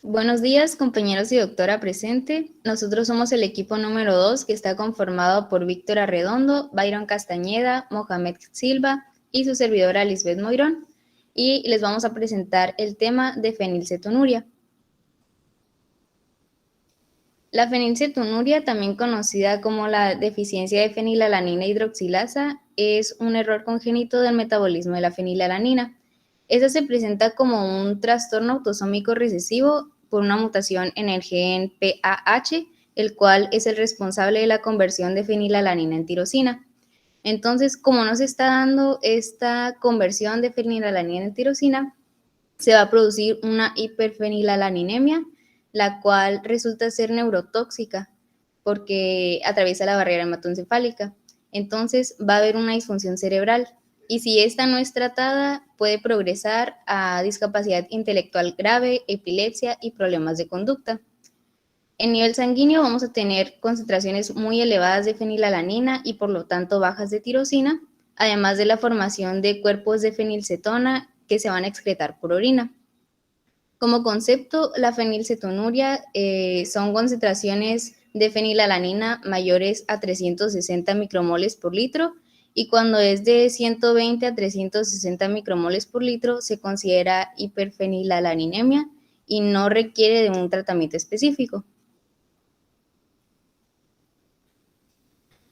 Buenos días, compañeros y doctora presente. Nosotros somos el equipo número 2 que está conformado por Víctor Arredondo, Byron Castañeda, Mohamed Silva y su servidora Lisbeth Moirón. Y les vamos a presentar el tema de fenilcetonuria. La fenilcetonuria, también conocida como la deficiencia de fenilalanina hidroxilasa, es un error congénito del metabolismo de la fenilalanina. Esta se presenta como un trastorno autosómico recesivo por una mutación en el gen PAH, el cual es el responsable de la conversión de fenilalanina en tirosina. Entonces, como no se está dando esta conversión de fenilalanina en tirosina, se va a producir una hiperfenilalaninemia, la cual resulta ser neurotóxica porque atraviesa la barrera hematoencefálica. Entonces va a haber una disfunción cerebral y si esta no es tratada puede progresar a discapacidad intelectual grave, epilepsia y problemas de conducta. En nivel sanguíneo vamos a tener concentraciones muy elevadas de fenilalanina y por lo tanto bajas de tirosina, además de la formación de cuerpos de fenilcetona que se van a excretar por orina. Como concepto, la fenilcetonuria son concentraciones de fenilalanina mayores a 360 micromoles por litro y cuando es de 120 a 360 micromoles por litro se considera hiperfenilalaninemia y no requiere de un tratamiento específico.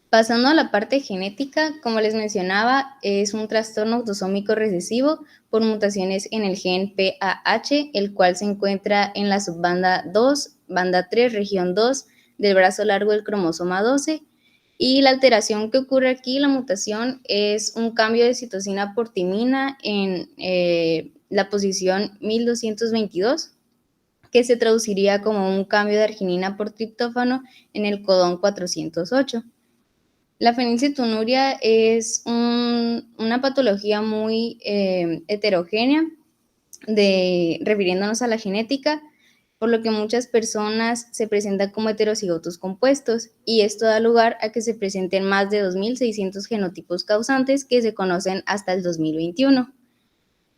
Pasando a la parte genética, como les mencionaba, es un trastorno autosómico recesivo por mutaciones en el gen PAH, el cual se encuentra en la subbanda 2, banda 3, región 2 del brazo largo del cromosoma 12. Y la alteración que ocurre aquí, la mutación, es un cambio de citosina por timina en la posición 1222, que se traduciría como un cambio de arginina por triptófano en el codón 408. La fenilcetonuria es una patología muy heterogénea, refiriéndonos a la genética, por lo que muchas personas se presentan como heterocigotos compuestos y esto da lugar a que se presenten más de 2.600 genotipos causantes que se conocen hasta el 2021.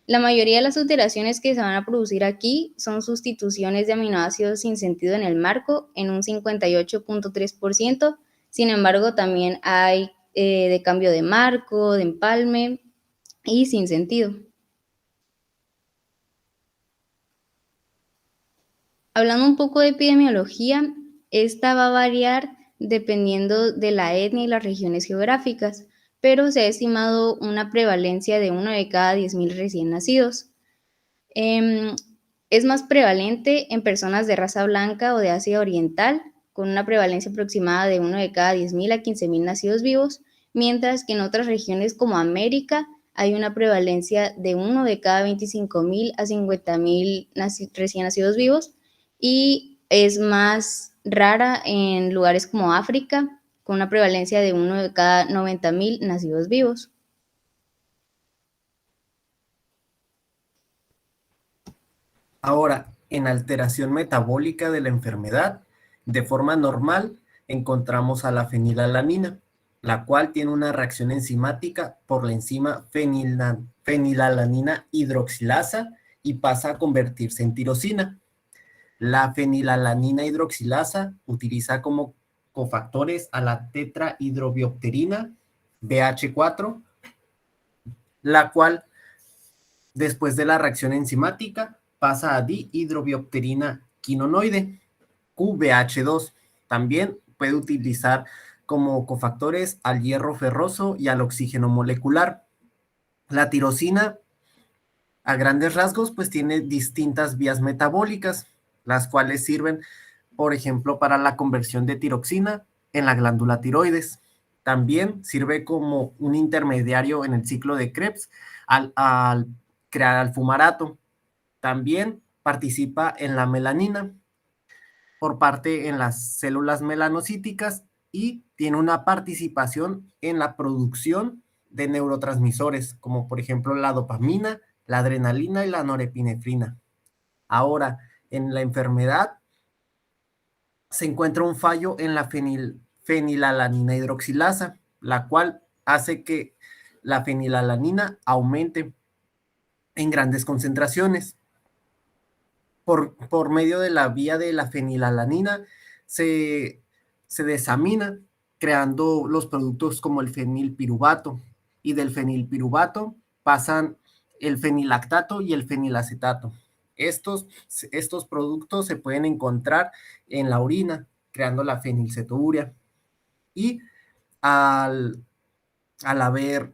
La mayoría de las alteraciones que se van a producir aquí son sustituciones de aminoácidos sin sentido en el marco en un 58.3%. Sin embargo, también hay de cambio de marco, de empalme y sin sentido. Hablando un poco de epidemiología, esta va a variar dependiendo de la etnia y las regiones geográficas, pero se ha estimado una prevalencia de 1 de cada 10.000 recién nacidos. Eh, es más prevalente en personas de raza blanca o de Asia Oriental, con una prevalencia aproximada de 1 de cada 10.000 a 15.000 nacidos vivos, mientras que en otras regiones como América hay una prevalencia de 1 de cada 25.000 a 50.000 recién nacidos vivos y es más rara en lugares como África, con una prevalencia de 1 de cada 90.000 nacidos vivos. Ahora, en alteración metabólica de la enfermedad, de forma normal, encontramos a la fenilalanina, la cual tiene una reacción enzimática por la enzima fenilalanina hidroxilasa y pasa a convertirse en tirosina. La fenilalanina hidroxilasa utiliza como cofactores a la tetrahidrobiopterina BH4, la cual después de la reacción enzimática pasa a dihidrobiopterina quinonoide, QBH2. También puede utilizar como cofactores al hierro ferroso y al oxígeno molecular. La tirosina, a grandes rasgos, pues tiene distintas vías metabólicas, las cuales sirven, por ejemplo, para la conversión de tiroxina en la glándula tiroides. También sirve como un intermediario en el ciclo de Krebs al crear alfumarato. También participa en la melanina por parte en las células melanocíticas y tiene una participación en la producción de neurotransmisores, como por ejemplo la dopamina, la adrenalina y la norepinefrina. Ahora, en la enfermedad se encuentra un fallo en la fenilalanina hidroxilasa, la cual hace que la fenilalanina aumente en grandes concentraciones. por medio de la vía de la fenilalanina se, se desamina, creando los productos como el fenilpiruvato, y del fenilpiruvato pasan el fenilactato y el fenilacetato. Estos productos se pueden encontrar en la orina, creando la fenilcetonuria. Y al, al haber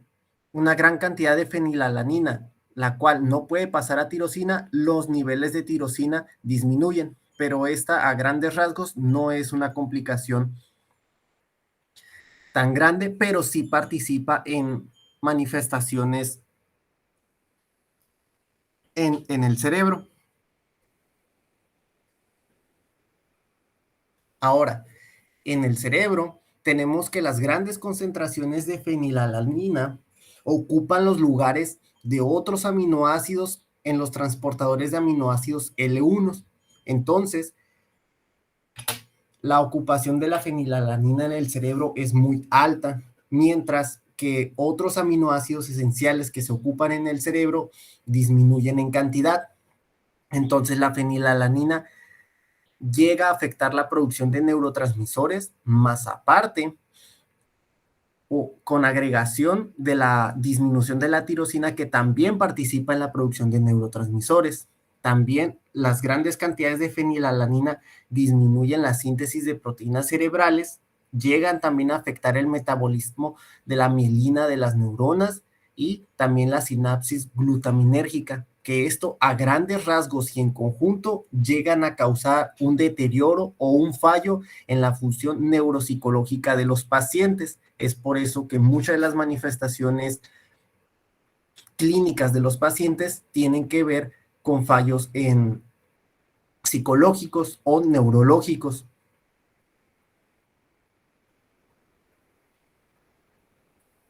una gran cantidad de fenilalanina, la cual no puede pasar a tirosina, los niveles de tirosina disminuyen, pero esta a grandes rasgos no es una complicación tan grande, pero sí participa en manifestaciones en el cerebro. Ahora, en el cerebro tenemos que las grandes concentraciones de fenilalanina ocupan los lugares de otros aminoácidos en los transportadores de aminoácidos L1. Entonces, la ocupación de la fenilalanina en el cerebro es muy alta, mientras que otros aminoácidos esenciales que se ocupan en el cerebro disminuyen en cantidad. Entonces, la fenilalanina llega a afectar la producción de neurotransmisores, más aparte, o con agregación de la disminución de la tirosina, que también participa en la producción de neurotransmisores. También las grandes cantidades de fenilalanina disminuyen la síntesis de proteínas cerebrales, llegan también a afectar el metabolismo de la mielina de las neuronas y también la sinapsis glutaminérgica, que esto a grandes rasgos y en conjunto llegan a causar un deterioro o un fallo en la función neuropsicológica de los pacientes. Es por eso que muchas de las manifestaciones clínicas de los pacientes tienen que ver con fallos en psicológicos o neurológicos.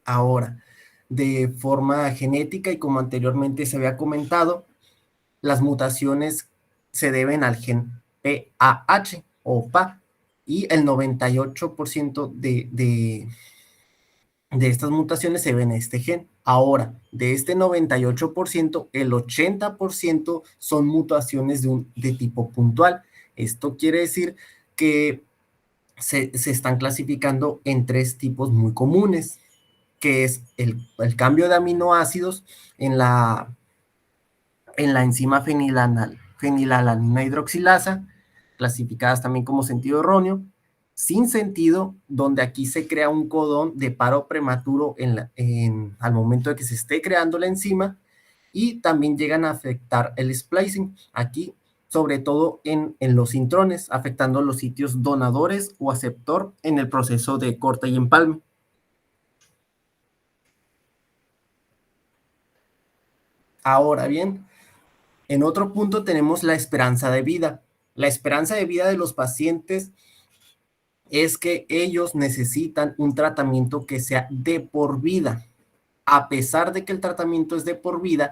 Ahora, de forma genética y como anteriormente se había comentado, las mutaciones se deben al gen PAH o PA, y el 98% de estas mutaciones se ven en este gen. Ahora, de este 98%, el 80% son mutaciones de tipo puntual. Esto quiere decir que se están clasificando en tres tipos muy comunes, que es el cambio de aminoácidos en la enzima fenilalanina hidroxilasa, clasificadas también como sentido erróneo; sin sentido, donde aquí se crea un codón de paro prematuro al momento de que se esté creando la enzima; y también llegan a afectar el splicing, aquí sobre todo en los intrones, afectando los sitios donadores o aceptor en el proceso de corte y empalme. Ahora bien, en otro punto tenemos la esperanza de vida. La esperanza de vida de los pacientes es que ellos necesitan un tratamiento que sea de por vida. A pesar de que el tratamiento es de por vida,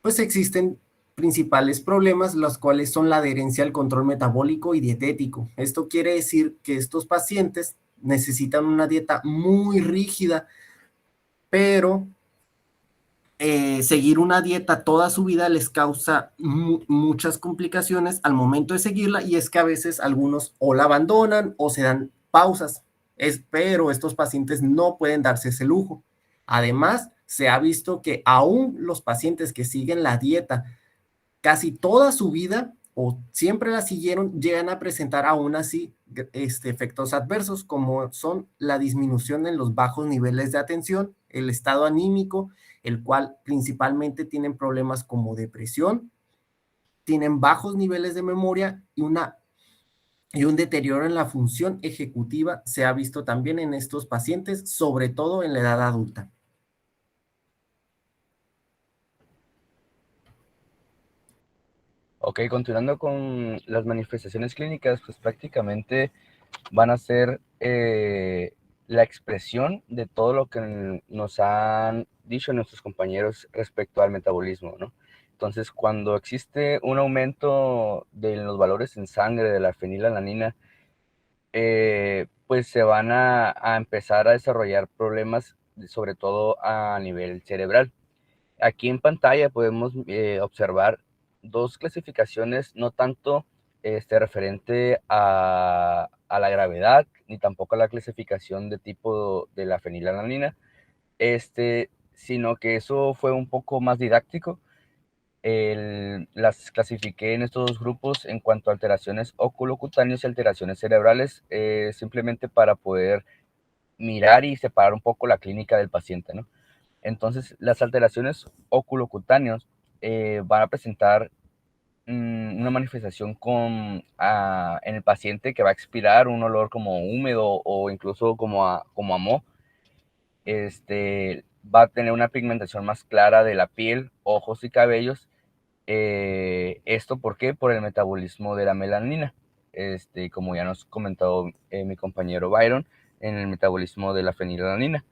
pues existen principales problemas, los cuales son la adherencia al control metabólico y dietético. Esto quiere decir que estos pacientes necesitan una dieta muy rígida, pero seguir una dieta toda su vida les causa muchas complicaciones al momento de seguirla, y es que a veces algunos o la abandonan o se dan pausas, pero estos pacientes no pueden darse ese lujo. Además, se ha visto que aún los pacientes que siguen la dieta casi toda su vida o siempre la siguieron, llegan a presentar aún así efectos adversos, como son la disminución en los bajos niveles de atención, el estado anímico, el cual principalmente tienen problemas como depresión, tienen bajos niveles de memoria y un deterioro en la función ejecutiva se ha visto también en estos pacientes, sobre todo en la edad adulta. Ok, continuando con las manifestaciones clínicas, pues prácticamente van a ser la expresión de todo lo que nos han dicho nuestros compañeros respecto al metabolismo, ¿no? Entonces, cuando existe un aumento de los valores en sangre de la fenilalanina, pues se van a empezar a desarrollar problemas, sobre todo a nivel cerebral. Aquí en pantalla podemos observar dos clasificaciones, no tanto referente a la gravedad, ni tampoco a la clasificación de tipo de la fenilalanina, sino que eso fue un poco más didáctico. Las clasifiqué en estos dos grupos en cuanto a alteraciones oculocutáneas y alteraciones cerebrales, simplemente para poder mirar y separar un poco la clínica del paciente, ¿no? Entonces, las alteraciones oculocutáneas van a presentar una manifestación en el paciente que va a expirar un olor como húmedo o incluso como a moho. Va a tener una pigmentación más clara de la piel, ojos y cabellos. ¿Esto por qué? Por el metabolismo de la melanina. Como ya nos comentó mi compañero Byron, en el metabolismo de la fenilalanina.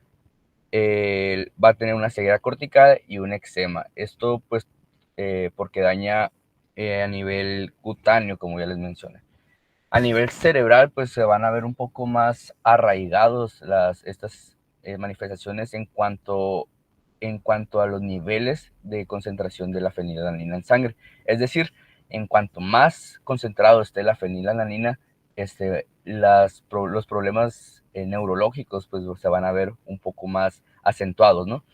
Va a tener una ceguera cortical y un eczema. Esto pues porque daña a nivel cutáneo, como ya les mencioné. A nivel cerebral, pues se van a ver un poco más arraigados estas manifestaciones en cuanto a los niveles de concentración de la fenilalanina en sangre. Es decir, en cuanto más concentrado esté la fenilalanina, los problemas neurológicos pues se van a ver un poco más acentuados, ¿no?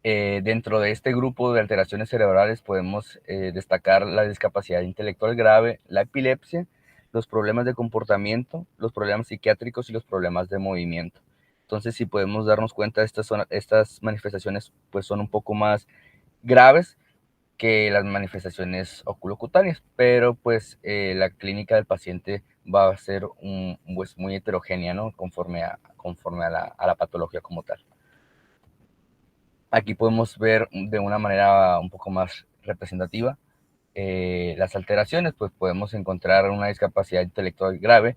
Dentro de este grupo de alteraciones cerebrales podemos destacar la discapacidad intelectual grave, la epilepsia, los problemas de comportamiento, los problemas psiquiátricos y los problemas de movimiento. Entonces, si podemos darnos cuenta, estas manifestaciones pues, son un poco más graves que las manifestaciones oculocutáneas, pero pues la clínica del paciente va a ser pues, muy heterogénea, ¿no? Conforme a la patología como tal. Aquí podemos ver de una manera un poco más representativa las alteraciones, pues podemos encontrar una discapacidad intelectual grave,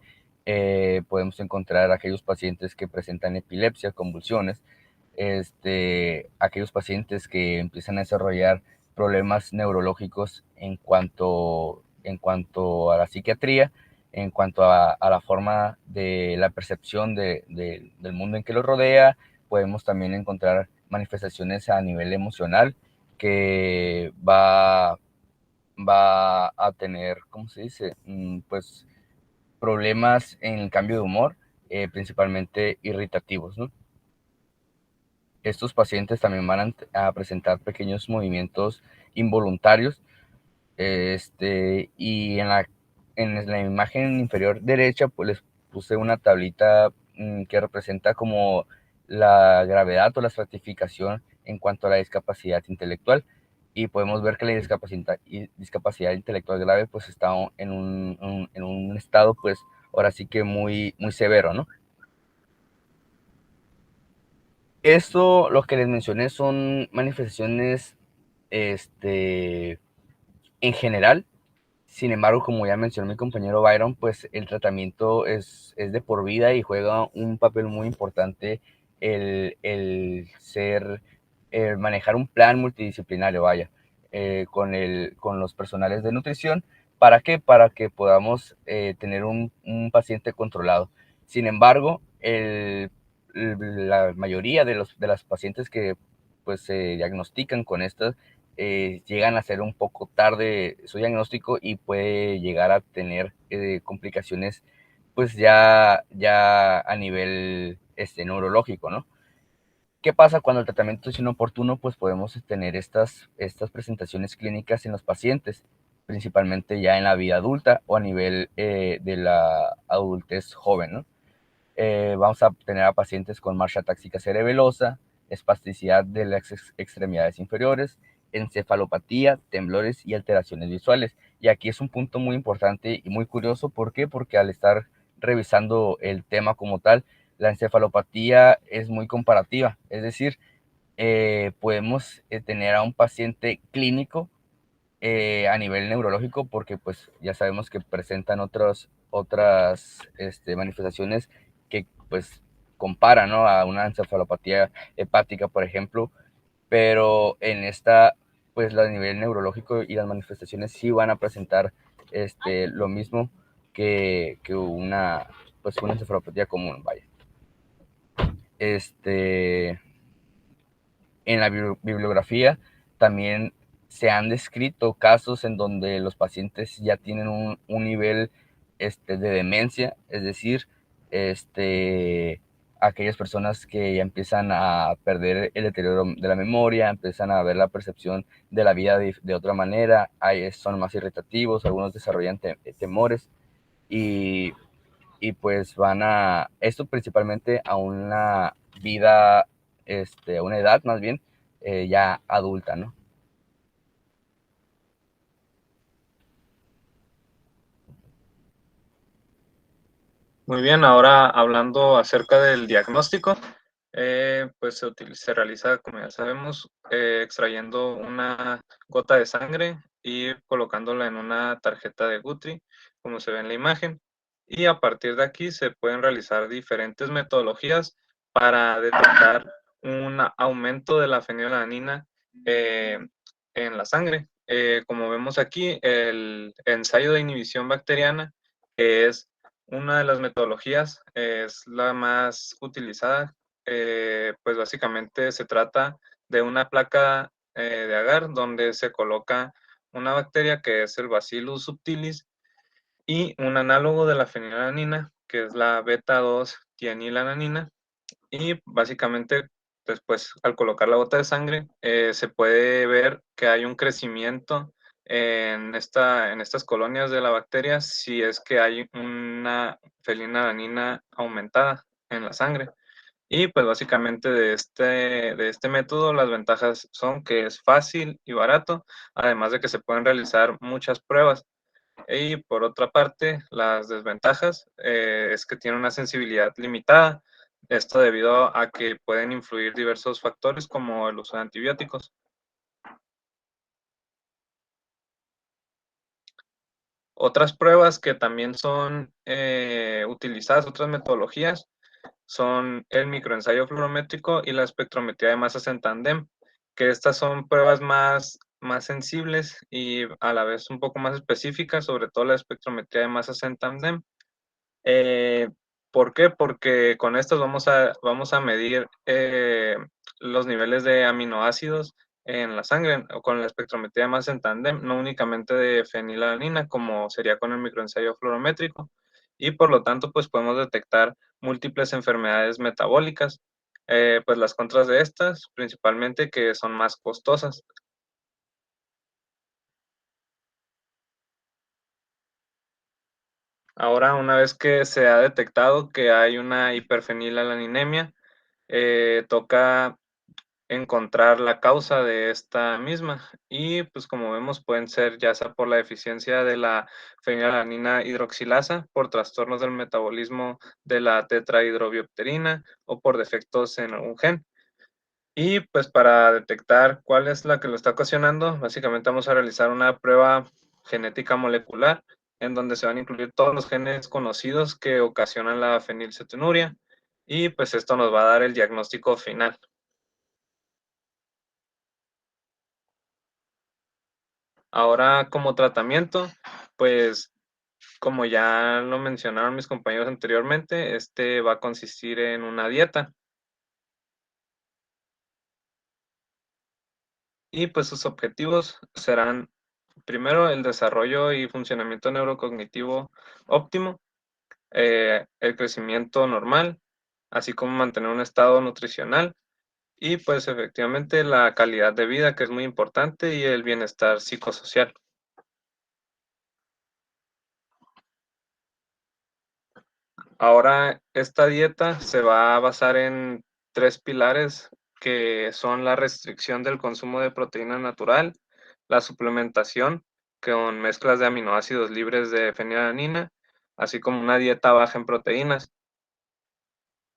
podemos encontrar aquellos pacientes que presentan epilepsia, convulsiones, aquellos pacientes que empiezan a desarrollar problemas neurológicos en cuanto a la psiquiatría, en cuanto a la forma de la percepción del mundo en que los rodea. Podemos también encontrar manifestaciones a nivel emocional que va a tener, ¿cómo se dice? Pues problemas en el cambio de humor, principalmente irritativos, ¿no? Estos pacientes también van a presentar pequeños movimientos involuntarios, y en la imagen inferior derecha pues les puse una tablita que representa como la gravedad o la estratificación en cuanto a la discapacidad intelectual, y podemos ver que la discapacidad intelectual grave pues está en un estado pues ahora sí que muy, muy severo, ¿no? Esto, lo que les mencioné, son manifestaciones en general. Sin embargo, como ya mencionó mi compañero Byron, pues el tratamiento es de por vida y juega un papel muy importante el manejar un plan multidisciplinario, vaya, con los personales de nutrición. ¿Para qué? Para que podamos tener un paciente controlado. Sin embargo, la mayoría de las pacientes que pues se diagnostican con estas llegan a ser un poco tarde su diagnóstico y puede llegar a tener complicaciones pues ya a nivel neurológico, ¿no? ¿Qué pasa cuando el tratamiento es inoportuno? Pues podemos tener estas presentaciones clínicas en los pacientes, principalmente ya en la vida adulta o a nivel de la adultez joven, ¿no? Vamos a tener a pacientes con marcha táxica cerebelosa, espasticidad de las extremidades inferiores, encefalopatía, temblores y alteraciones visuales. Y aquí es un punto muy importante y muy curioso. ¿Por qué? Porque al estar revisando el tema como tal, la encefalopatía es muy comparativa. Es decir, podemos tener a un paciente clínico a nivel neurológico porque pues ya sabemos que presentan otras manifestaciones que pues comparan, ¿no? A una encefalopatía hepática, por ejemplo, pero en esta pues a nivel neurológico y las manifestaciones sí van a presentar lo mismo que una encefalopatía común, vaya. En la bibliografía también se han descrito casos en donde los pacientes ya tienen un nivel de demencia, es decir, aquellas personas que ya empiezan a perder el deterioro de la memoria, empiezan a ver la percepción de la vida de otra manera, son más irritativos, algunos desarrollan temores y, y pues esto principalmente a una vida, a una edad más bien, ya adulta, ¿no? Muy bien, ahora hablando acerca del diagnóstico, pues se realiza, como ya sabemos, extrayendo una gota de sangre y colocándola en una tarjeta de Guthrie, como se ve en la imagen. Y a partir de aquí se pueden realizar diferentes metodologías para detectar un aumento de la fenilalanina en la sangre. Como vemos aquí, el ensayo de inhibición bacteriana, que es una de las metodologías, es la más utilizada. Pues básicamente se trata de una placa de agar donde se coloca una bacteria que es el Bacillus subtilis y un análogo de la fenilalanina que es la beta-2-tianilalanina, y básicamente después al colocar la gota de sangre se puede ver que hay un crecimiento en estas colonias de la bacteria si es que hay una fenilalanina aumentada en la sangre. Y pues básicamente de este método las ventajas son que es fácil y barato, además de que se pueden realizar muchas pruebas. Y por otra parte, las desventajas es que tiene una sensibilidad limitada, esto debido a que pueden influir diversos factores como el uso de antibióticos. Otras pruebas que también son utilizadas, otras metodologías, son el microensayo fluorométrico y la espectrometría de masas en tándem, que estas son pruebas más sensibles y a la vez un poco más específicas, sobre todo la espectrometría de masas en tándem. Eh, ¿Por qué? Porque con estas vamos a medir los niveles de aminoácidos en la sangre o con la espectrometría más en tándem, no únicamente de fenilalanina, como sería con el microensayo fluorométrico, y por lo tanto, pues podemos detectar múltiples enfermedades metabólicas. Pues las contras de estas, principalmente que son más costosas. Ahora, una vez que se ha detectado que hay una hiperfenilalanemia, toca encontrar la causa de esta misma y pues como vemos pueden ser ya sea por la deficiencia de la fenilalanina hidroxilasa, por trastornos del metabolismo de la tetrahidrobiopterina o por defectos en algún gen. Y pues para detectar cuál es la que lo está ocasionando, básicamente vamos a realizar una prueba genética molecular en donde se van a incluir todos los genes conocidos que ocasionan la fenilcetonuria y pues esto nos va a dar el diagnóstico final. Ahora, como tratamiento, pues como ya lo mencionaron mis compañeros anteriormente, este va a consistir en una dieta y pues sus objetivos serán primero el desarrollo y funcionamiento neurocognitivo óptimo, el crecimiento normal, así como mantener un estado nutricional y pues efectivamente la calidad de vida, que es muy importante, y el bienestar psicosocial. Ahora, esta dieta se va a basar en tres pilares que son la restricción del consumo de proteína natural, la suplementación con mezclas de aminoácidos libres de fenilalanina, así como una dieta baja en proteínas.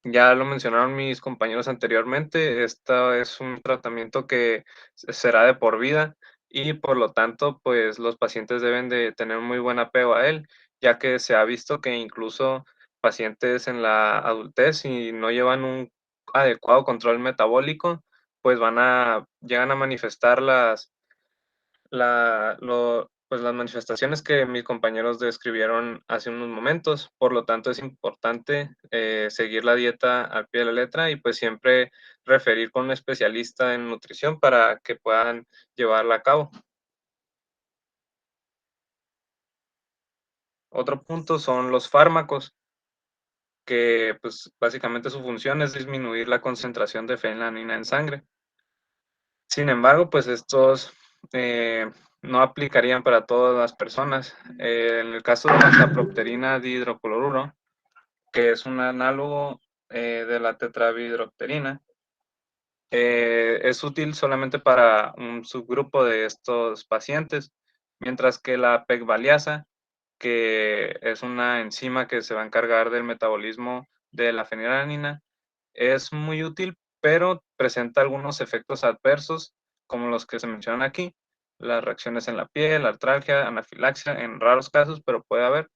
Ya lo mencionaron mis compañeros anteriormente, esto es un tratamiento que será de por vida y por lo tanto, pues los pacientes deben de tener muy buen apego a él, ya que se ha visto que incluso pacientes en la adultez, si no llevan un adecuado control metabólico, pues llegan a manifestar pues las manifestaciones que mis compañeros describieron hace unos momentos. Por lo tanto, es importante seguir la dieta al pie de la letra y pues siempre referir con un especialista en nutrición para que puedan llevarla a cabo. Otro punto son los fármacos, que pues básicamente su función es disminuir la concentración de fenilalanina en sangre. Sin embargo, pues estos no aplicarían para todas las personas. En el caso de la sapropterina dihidrocloruro, que es un análogo de la tetrahidropterina, es útil solamente para un subgrupo de estos pacientes, mientras que la pegvaliasa, que es una enzima que se va a encargar del metabolismo de la fenilalanina, es muy útil, pero presenta algunos efectos adversos, como los que se mencionan aquí, las reacciones en la piel, artralgia, anafilaxia, en raros casos, pero puede haber.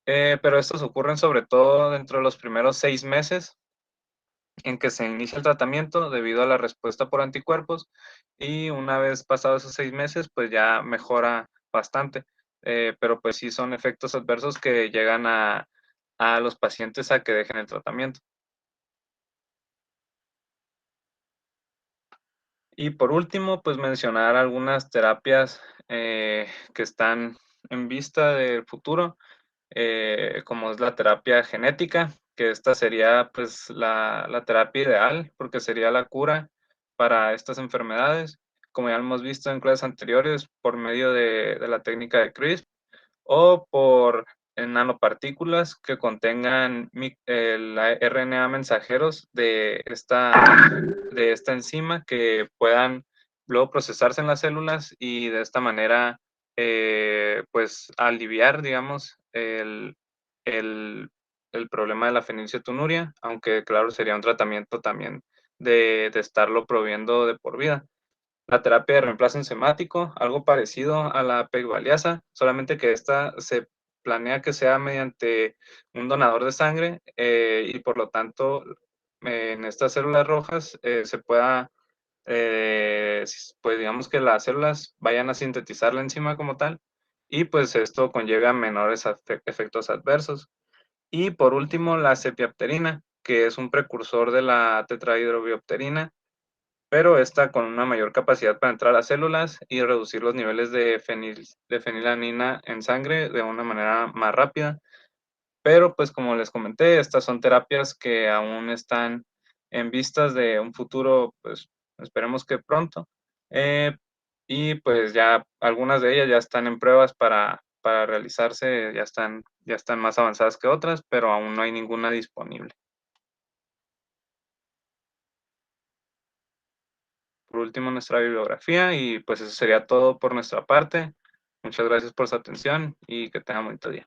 Pero estos ocurren sobre todo dentro de los primeros 6 meses en que se inicia el tratamiento debido a la respuesta por anticuerpos, y una vez pasados esos 6 meses, pues ya mejora bastante. Pero pues sí son efectos adversos que llegan a los pacientes a que dejen el tratamiento. Y por último, pues mencionar algunas terapias que están en vista del futuro, como es la terapia genética, que esta sería pues la terapia ideal porque sería la cura para estas enfermedades, como ya hemos visto en clases anteriores, por medio de la técnica de CRISPR o por nanopartículas que contengan el RNA mensajeros de esta enzima que puedan luego procesarse en las células y de esta manera pues aliviar, digamos, el problema de la fenilcetonuria, aunque claro sería un tratamiento también de estarlo proviendo de por vida. La terapia de reemplazo enzimático, algo parecido a la pegvaliasa, solamente que esta se planea que sea mediante un donador de sangre y por lo tanto en estas células rojas se pueda, pues digamos que las células vayan a sintetizar la enzima como tal y pues esto conlleva menores efectos adversos. Y por último, la cepiapterina, que es un precursor de la tetrahidrobiopterina, pero esta con una mayor capacidad para entrar a células y reducir los niveles de fenilalanina en sangre de una manera más rápida. Pero pues como les comenté, estas son terapias que aún están en vistas de un futuro, pues esperemos que pronto. Eh, y pues ya algunas de ellas ya están en pruebas para realizarse, ya están más avanzadas que otras, pero aún no hay ninguna disponible. Por último, nuestra bibliografía y pues eso sería todo por nuestra parte. Muchas gracias por su atención y que tengan un bonito día.